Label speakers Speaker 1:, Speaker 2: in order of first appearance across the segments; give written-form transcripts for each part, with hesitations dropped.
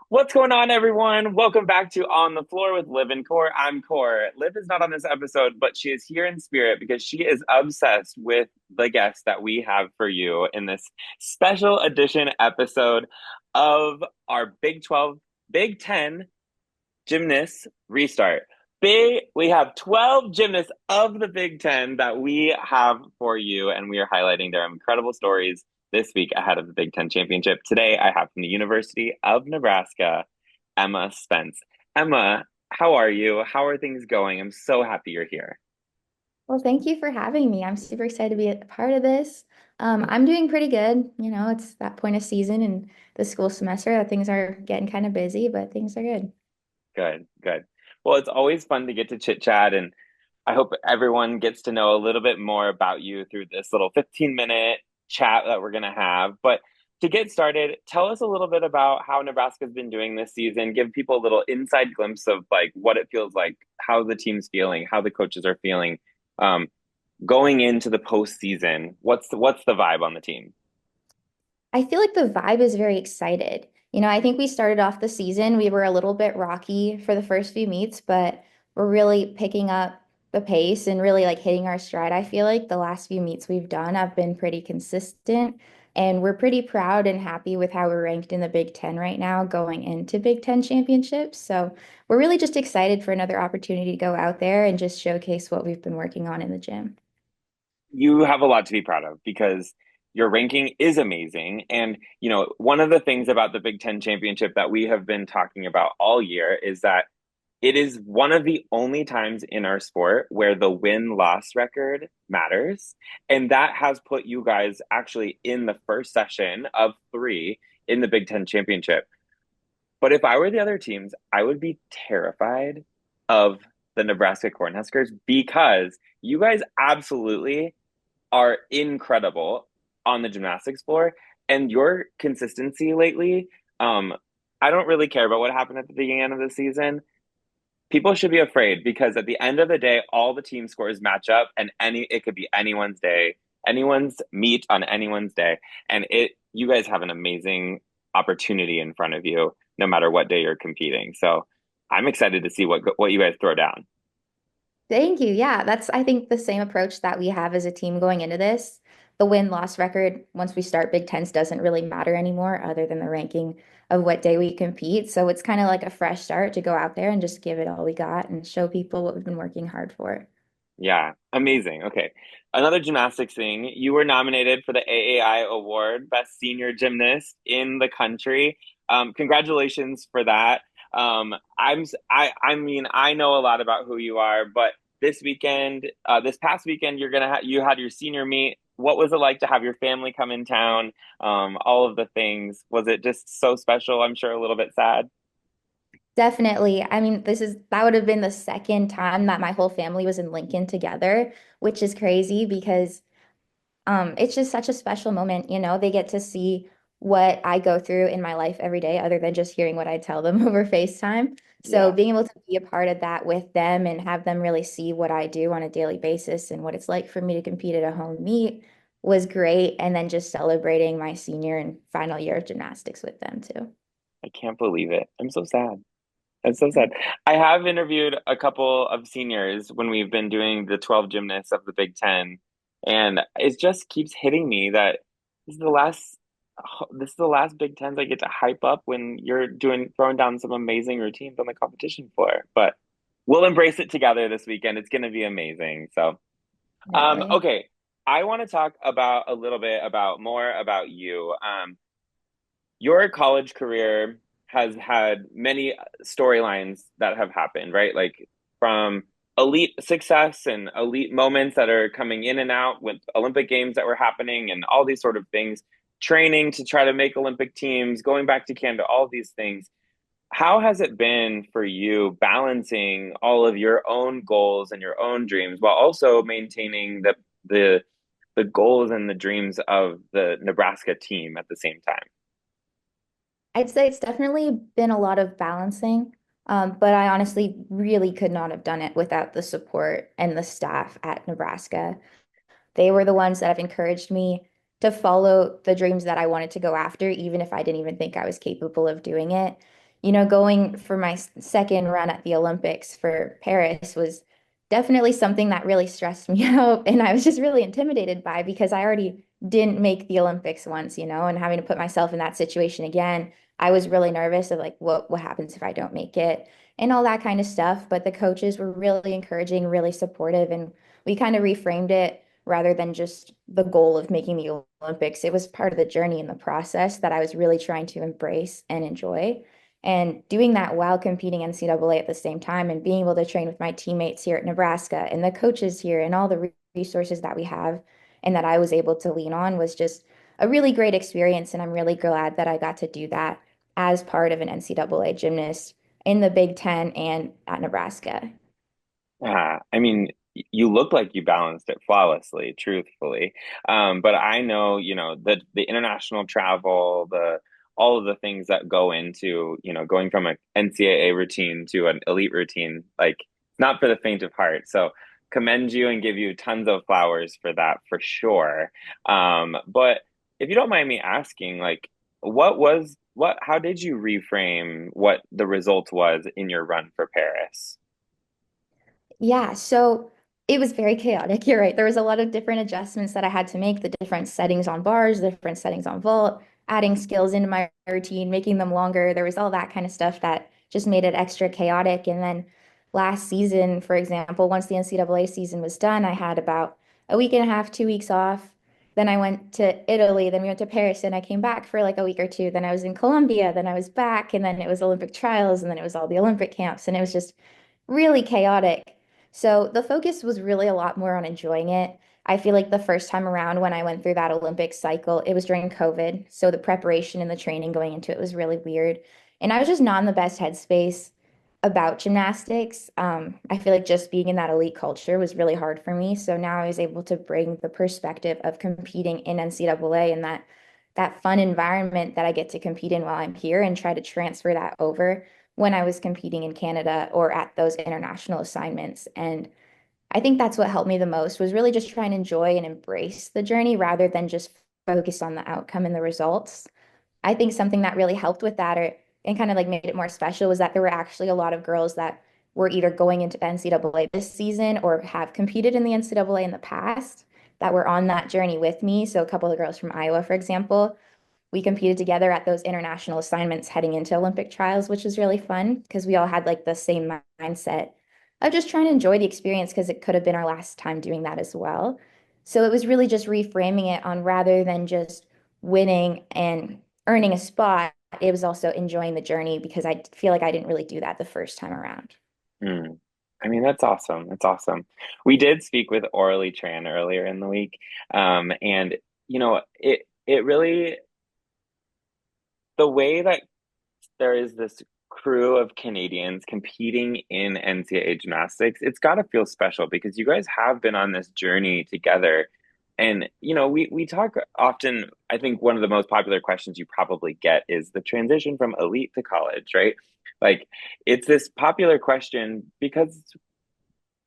Speaker 1: What's going on, everyone? Welcome back to On the Floor with Liv and Cor. I'm Cor. Liv is not on this episode, but she is here in spirit because she is obsessed with the guest that we have for you in this special edition episode of our Big 12, Big 10 gymnasts restart. We have 12 gymnasts of the Big Ten that we have for you, and we are highlighting their incredible stories this week ahead of the Big Ten Championship. Today, I have from the University of Nebraska, Emma Spence. Emma, how are you? How are things going? I'm so happy you're here.
Speaker 2: Well, thank you for having me. I'm super excited to be a part of this. I'm doing pretty good. It's that point of season and the school semester that things are getting kind of busy, but things are good.
Speaker 1: Good, good. Well, it's always fun to get to chit chat, and I hope everyone gets to know a little bit more about you through this little 15-minute chat that we're going to have. But to get started, tell us a little bit about how Nebraska's been doing this season. Give people a little inside glimpse of like what it feels like, how the team's feeling, how the coaches are feeling, um, going into the postseason. What's the vibe on the team?
Speaker 2: I feel like the vibe is very excited. I think we started off the season, we were a little bit rocky for the first few meets, but we're really picking up the pace and really like hitting our stride. I feel like the last few meets we've done have been pretty consistent, and we're pretty proud and happy with how we're ranked in the Big Ten right now going into Big Ten championships. So we're really just excited for another opportunity to go out there and just showcase what we've been working on in the gym.
Speaker 1: You have a lot to be proud of because your ranking is amazing. And, one of the things about the Big Ten championship that we have been talking about all year is that it is one of the only times in our sport where the win-loss record matters. And that has put you guys actually in the first session of three in the Big Ten championship. But if I were the other teams, I would be terrified of the Nebraska Cornhuskers because you guys absolutely are incredible on the gymnastics floor, and your consistency lately. Um, I don't really care about what happened at the beginning of the season. People should be afraid because at the end of the day, all the team scores match up, and any it could be anyone's day, anyone's meet on anyone's day, and it you guys have an amazing opportunity in front of you, no matter what day you're competing. So I'm excited to see what you guys throw down.
Speaker 2: Thank you. Yeah, that's, I think, the same approach that we have as a team going into this. The win-loss record, once we start Big Tens, doesn't really matter anymore, other than the ranking of what day we compete. So it's kind of like a fresh start to go out there and just give it all we got and show people what we've been working hard for.
Speaker 1: Yeah, amazing. Okay. Another gymnastics thing. You were nominated for the AAI Award, Best Senior Gymnast in the country. Congratulations for that. I mean, I know a lot about who you are, but this past weekend, you had your senior meet. What was it like to have your family come in town? All of the things. Was it just so special? I'm sure a little bit sad.
Speaker 2: Definitely. I mean, that would have been the second time that my whole family was in Lincoln together, which is crazy because it's just such a special moment. They get to see what I go through in my life every day, other than just hearing what I tell them over FaceTime. So
Speaker 1: Yeah.
Speaker 2: being able to be a part of that with them and have them really see what I do on a daily basis and what it's like for me to compete at a home meet was great. And then just celebrating my senior and final year of gymnastics with them too.
Speaker 1: I can't believe it. I'm so sad. That's so sad. I have interviewed a couple of seniors when we've been doing the 12 gymnasts of the Big Ten, and it just keeps hitting me that this is the last this is the last Big Tens I get to hype up when you're doing throwing down some amazing routines on the competition floor. But we'll embrace it together this weekend. It's going to be amazing. So,
Speaker 2: Definitely.
Speaker 1: okay, I want to talk about a little bit about more about you. Your college career has had many storylines that have happened, right? Like from elite success and elite moments that are coming in and out with Olympic Games that were happening and all these sort of things, training to try to make Olympic teams, going back to Canada, all these things. How has it been for you balancing all of your own goals and your own dreams while also maintaining the the goals and the dreams of the Nebraska team at the same time?
Speaker 2: I'd say it's definitely been a lot of balancing, but I honestly really could not have done it without the support and the staff at Nebraska. They were the ones that have encouraged me to follow the dreams that I wanted to go after, even if I didn't even think I was capable of doing it. going for my second run at the Olympics for Paris was definitely something that really stressed me out. And I was just really intimidated by because I already didn't make the Olympics once, and having to put myself in that situation again, I was really nervous of like what happens if I don't make it and all that kind of stuff. But the coaches were really encouraging, really supportive, and we kind of reframed it rather than just the goal of making the Olympics. It was part of the journey and the process that I was really trying to embrace and enjoy. And doing that while competing NCAA at the same time and being able to train with my teammates here at Nebraska and the coaches here and all the resources that we have and that I was able to lean on was just a really great experience. And I'm really glad that I got to do that as part of an NCAA gymnast in the Big Ten and at Nebraska.
Speaker 1: I mean, you look like you balanced it flawlessly, truthfully. But I know, the international travel, the all of the things that go into, going from an NCAA routine to an elite routine, like not for the faint of heart. So commend you and give you tons of flowers for that for sure. But if you don't mind me asking, like, how did you reframe what the result was in your run for Paris?
Speaker 2: Yeah, so it was very chaotic. You're right. There was a lot of different adjustments that I had to make, the different settings on bars, the different settings on vault, adding skills into my routine, making them longer. There was all that kind of stuff that just made it extra chaotic. And then last season, for example, once the NCAA season was done, I had about a week and a half, 2 weeks off. Then I went to Italy, then we went to Paris, and I came back for like a week or two. Then I was in Colombia, then I was back, and then it was Olympic trials, and then it was all the Olympic camps, and it was just really chaotic. So the focus was really a lot more on enjoying it. I feel like the first time around when I went through that Olympic cycle, it was during COVID. So the preparation and the training going into it was really weird. And I was just not in the best headspace about gymnastics. I feel like just being in that elite culture was really hard for me. So now I was able to bring the perspective of competing in NCAA and that fun environment that I get to compete in while I'm here and try to transfer that over when I was competing in Canada or at those international assignments. And I think that's what helped me the most was really just try and enjoy and embrace the journey rather than just focus on the outcome and the results. I think something that really helped with that or and kind of like made it more special was that there were actually a lot of girls that were either going into NCAA this season or have competed in the NCAA in the past that were on that journey with me. So a couple of girls from Iowa, for example, we competed together at those international assignments heading into Olympic trials, which was really fun because we all had like the same mindset of just trying to enjoy the experience because it could have been our last time doing that as well. So it was really just reframing it on rather than just winning and earning a spot, it was also enjoying the journey because I feel like I didn't really do that the first time around.
Speaker 1: Hmm. I mean, that's awesome. That's awesome. We did speak with Orly Tran earlier in the week. And it really the way that there is this crew of Canadians competing in NCAA gymnastics, it's got to feel special because you guys have been on this journey together. And we talk often, I think one of the most popular questions you probably get is the transition from elite to college, right? Like it's this popular question because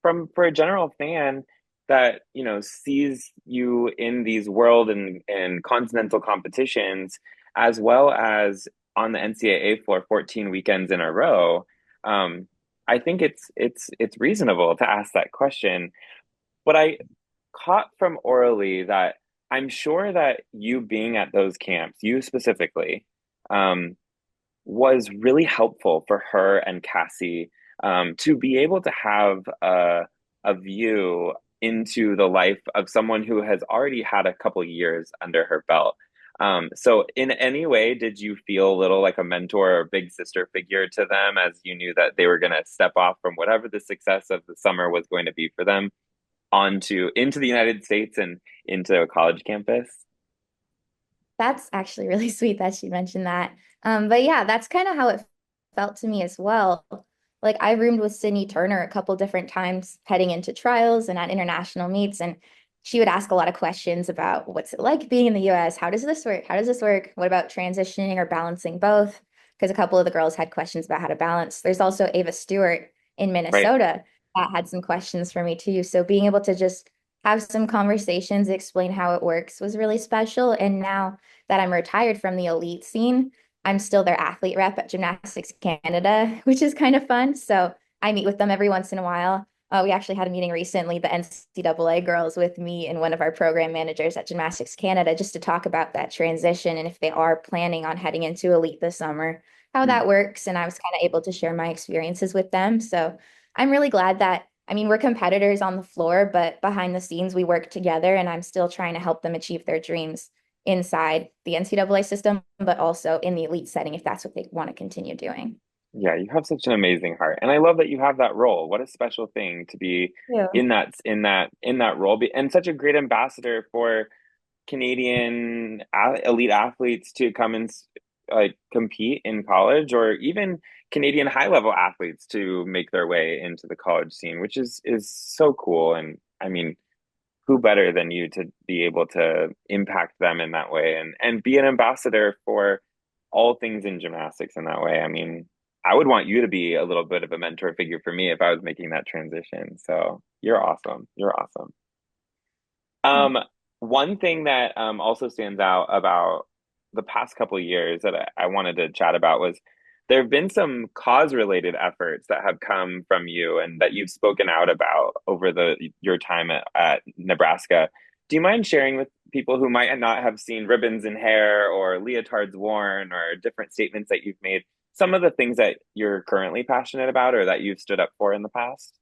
Speaker 1: from for a general fan that sees you in these world and continental competitions as well as on the NCAA floor 14 weekends in a row. I think it's reasonable to ask that question. But I caught from orally that I'm sure that you being at those camps, you specifically, um, was really helpful for her and Cassie to be able to have a view into the life of someone who has already had a couple years under her belt. So, in any way, did you feel a little like a mentor or big sister figure to them as you knew that they were going to step off from whatever the success of the summer was going to be for them onto into the United States and into a college campus?
Speaker 2: That's actually really sweet that she mentioned that. But yeah, that's kind of how it felt to me as well. Like I roomed with Sydney Turner a couple different times heading into trials and at international meets, and she would ask a lot of questions about what's it like being in the US? How does this work? How does this work? What about transitioning or balancing both? Because a couple of the girls had questions about how to balance. There's also Ava Stewart in
Speaker 1: Right.
Speaker 2: Minnesota that had some questions for me too. So being able to just have some conversations, explain how it works was really special. And now that I'm retired from the elite scene, I'm still their athlete rep at Gymnastics Canada, which is kind of fun. So I meet with them every once in a while. We actually had a meeting recently, the NCAA girls with me and one of our program managers at Gymnastics Canada, just to talk about that transition and if they are planning on heading into elite this summer, how
Speaker 1: Mm.
Speaker 2: that works. And I was kind of able to share my experiences with them. So I'm really glad that, I mean, we're competitors on the floor, but behind the scenes, we work together and I'm still trying to help them achieve their dreams inside the NCAA system, but also in the elite setting if that's what they want to continue doing.
Speaker 1: Yeah, you have such an amazing heart. And I love that you have that role. What a special thing to be
Speaker 2: Yeah.
Speaker 1: in that role and such a great ambassador for Canadian elite athletes to come and like compete in college, or even Canadian high level athletes to make their way into the college scene, which is so cool. And I mean, who better than you to be able to impact them in that way and be an ambassador for all things in gymnastics in that way. I mean, I would want you to be a little bit of a mentor figure for me if I was making that transition. So you're awesome. You're awesome. Um, One thing that also stands out about the past couple of years that I wanted to chat about was there have been some cause-related efforts that have come from you and that you've spoken out about over your time at Nebraska. Do you mind sharing with people who might not have seen ribbons in hair or leotards worn or different statements that you've made, some of the things that you're currently passionate about or that you've stood up for in the past?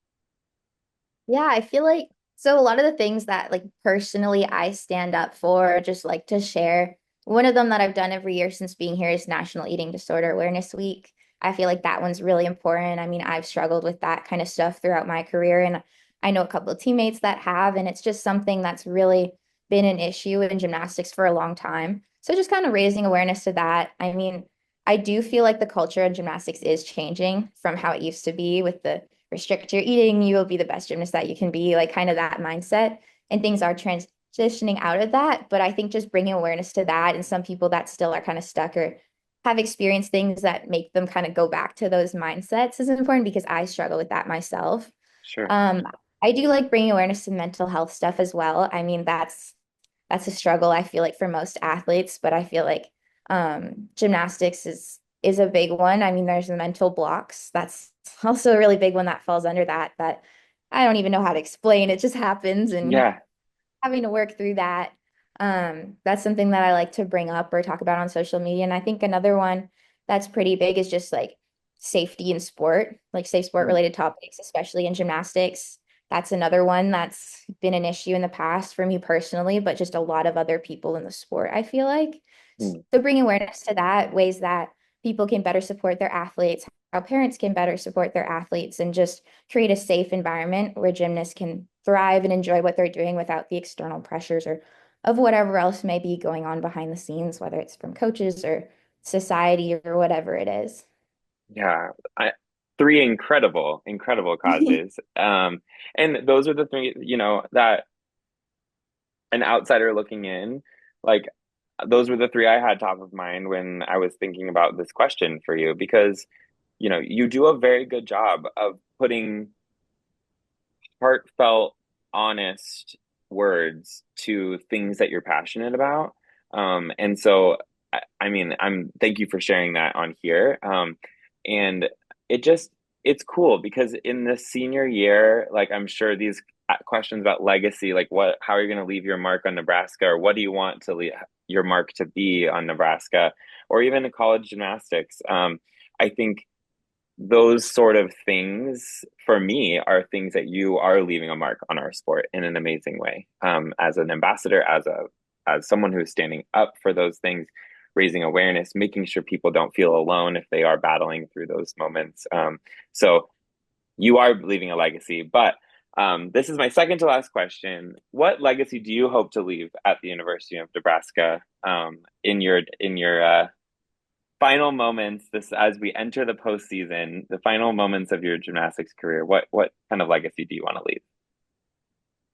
Speaker 2: Yeah, I feel like so a lot of the things that like personally I stand up for, just like to share. One of them that I've done every year since being here is National Eating Disorder Awareness Week. I feel like that one's really important. I mean, I've struggled with that kind of stuff throughout my career, and I know a couple of teammates that have, and it's just something that's really been an issue in gymnastics for a long time. So just kind of raising awareness to that. I mean, I do feel like the culture in gymnastics is changing from how it used to be with the restrict your eating, you will be the best gymnast that you can be, like kind of that mindset. And things are transitioning out of that. But I think just bringing awareness to that and some people that still are kind of stuck or have experienced things that make them kind of go back to those mindsets is important because I struggle with that myself.
Speaker 1: Sure.
Speaker 2: Um, I do like bringing awareness to mental health stuff as well. I mean, that's a struggle I feel like for most athletes, but I feel like gymnastics is a big one. I mean, there's the mental blocks. That's also a really big one that falls under that I don't even know how to explain. It just happens and
Speaker 1: Yeah,
Speaker 2: having to work through that. That's something that I like to bring up or talk about on social media. And I think another one that's pretty big is just like safety in sport, like safe sport
Speaker 1: mm,
Speaker 2: related topics, especially in gymnastics. That's another one that's been an issue in the past for me personally, but just a lot of other people in the sport, I feel like.
Speaker 1: mm.
Speaker 2: So bring awareness to that, ways that people can better support their athletes, how parents can better support their athletes, and just create a safe environment where gymnasts can thrive and enjoy what they're doing without the external pressures or of whatever else may be going on behind the scenes, whether it's from coaches or society or whatever it is.
Speaker 1: Yeah, three incredible causes. And those are the three, that an outsider looking in, like those were the three I had top of mind when I was thinking about this question for you, because, you do a very good job of putting heartfelt, honest words to things that you're passionate about. And so, I mean, thank you for sharing that on here. And it just, it's cool because in the senior year, like I'm sure these questions about legacy, like how are you going to leave your mark on Nebraska, or what do you want to leave your mark to be on Nebraska, or even in college gymnastics. I think those sort of things for me are things that you are leaving a mark on our sport in an amazing way, as an ambassador, as someone who's standing up for those things, raising awareness, making sure people don't feel alone if they are battling through those moments. So you are leaving a legacy. But this is my second to last question. What legacy do you hope to leave at the University of Nebraska, in your final moments, this as we enter the postseason, the final moments of your gymnastics career? What kind of legacy do you want to leave?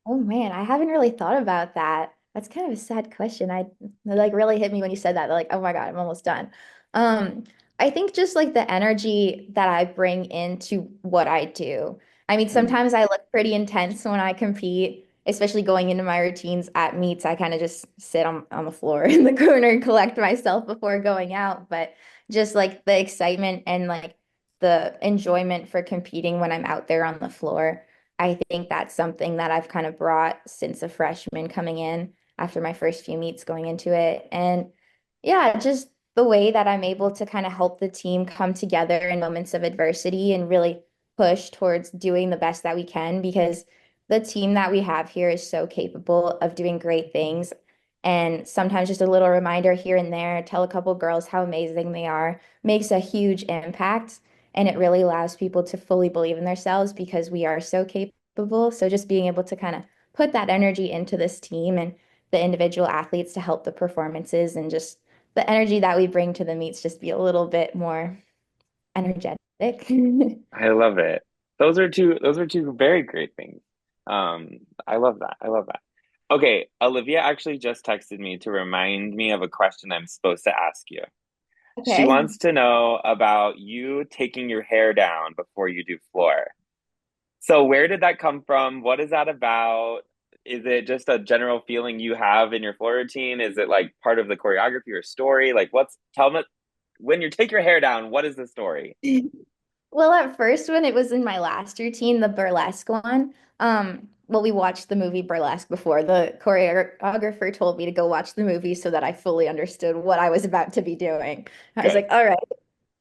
Speaker 2: Oh man, I haven't really thought about that. That's kind of a sad question. It, like really hit me when you said that. Like, oh my God, I'm almost done. Um, I think just like the energy that I bring into what I do. I mean,
Speaker 1: Mm,
Speaker 2: sometimes I look pretty intense when I compete, especially going into my routines at meets. I kind of just sit on the floor in the corner and collect myself before going out. But just like the excitement and like the enjoyment for competing when I'm out there on the floor. I think that's something that I've kind of brought since a freshman coming in after my first few meets going into it. And yeah, just the way that I'm able to kind of help the team come together in moments of adversity and really push towards doing the best that we can because the team that we have here is so capable of doing great things. And sometimes just a little reminder here and there, tell a couple girls how amazing they are, makes a huge impact. And it really allows people to fully believe in themselves because we are so capable. So just being able to kind of put that energy into this team and the individual athletes to help the performances and just the energy that we bring to the meets just be a little bit more energetic.
Speaker 1: I love it. Those are two very great things. I love that. I love that. Okay, Olivia actually just texted me to remind me of a question I'm supposed to ask you. She
Speaker 2: Okay.
Speaker 1: wants to know about you taking your hair down before you do floor. So where did that come from? What is that about? Is it just a general feeling you have in your floor routine? Is it like part of the choreography or story? Like tell me when you take your hair down, what is the story?
Speaker 2: Well, at first, when it was in my last routine, the burlesque one, well, we watched the movie Burlesque before. The choreographer told me to go watch the movie so that I fully understood what I was about to be doing. I was
Speaker 1: Good.
Speaker 2: like, all right.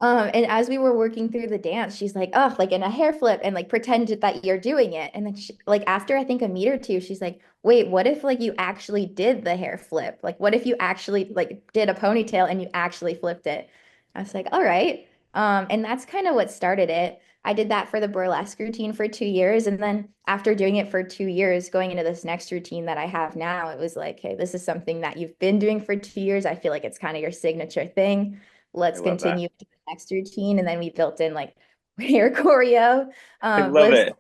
Speaker 2: And as we were working through the dance, she's like, oh, like in a hair flip and like pretend that you're doing it. And then like after I think a meet or two, she's like, wait, what if like you actually did the hair flip? Like what if you actually like did a ponytail and you actually flipped it? I was like, all right. And that's kind of what started it. I did that for the burlesque routine for 2 years. And then after doing it for 2 years, going into this next routine that I have now, it was like, hey, this is something that you've been doing for 2 years. I feel like it's kind of your signature thing.
Speaker 1: I
Speaker 2: Let's
Speaker 1: love that.
Speaker 2: continue to the next routine. And then we built in like hair choreo,
Speaker 1: I love
Speaker 2: Liv
Speaker 1: it.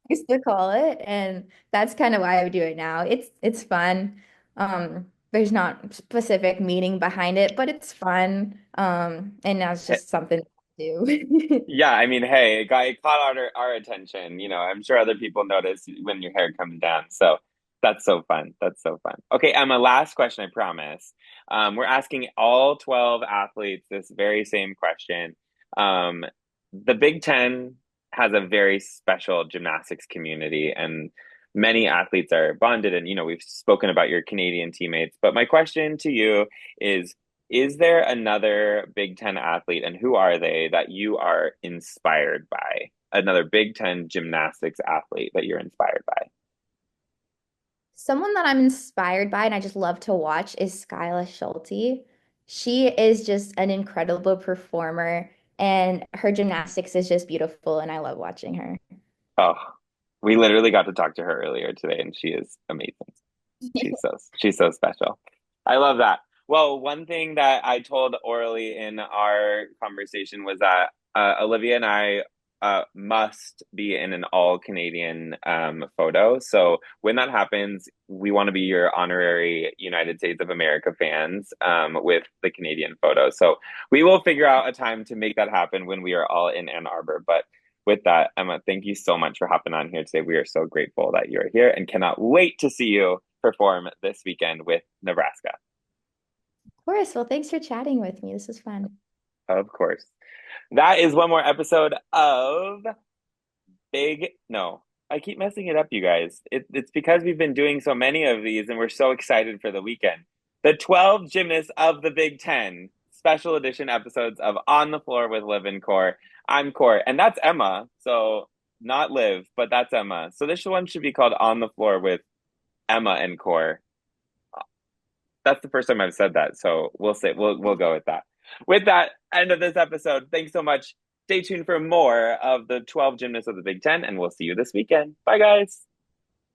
Speaker 2: used to call it. And that's kind of why I do it now. It's fun. There's not specific meaning behind it, but it's fun. And now it's just something to do.
Speaker 1: Yeah, I mean, hey, it caught our attention. You know, I'm sure other people notice when your hair comes down. So that's so fun. That's so fun. Okay, Emma, last question, I promise. We're asking all 12 athletes this very same question. Um, the Big Ten has a very special gymnastics community, and many athletes are bonded. And, you know, we've spoken about your Canadian teammates. But my question to you is there another Big Ten athlete, and who are they, that you are inspired by? Another Big Ten gymnastics athlete that you're inspired by?
Speaker 2: Someone that I'm inspired by and I just love to watch is Skyla Schulte. She is just an incredible performer and her gymnastics is just beautiful and I love watching her.
Speaker 1: Oh, we literally got to talk to her earlier today, and she is amazing. She's so special. I love that. Well, one thing that I told orally in our conversation was that Olivia and I must be in an all Canadian photo. So when that happens, we want to be your honorary United States of America fans with the Canadian photo. So we will figure out a time to make that happen when we are all in Ann Arbor. But with that, Emma, thank you so much for hopping on here today. We are so grateful that you're here and cannot wait to see you perform this weekend with Nebraska.
Speaker 2: Of course. Well, thanks for chatting with me. This was fun.
Speaker 1: Of course. That is one more episode of no, I keep messing it up, you guys. It's because we've been doing so many of these and we're so excited for the weekend. The 12 gymnasts of the Big Ten special edition episodes of On the Floor with Liv and Cor. I'm Cor, and that's Emma. So not Liv, but that's Emma. So this one should be called On the Floor with Emma and Cor. That's the first time I've said that, so we'll go with that. With that, end of this episode. Thanks so much. Stay tuned for more of the 12 gymnasts of the Big Ten, and we'll see you this weekend. Bye, guys.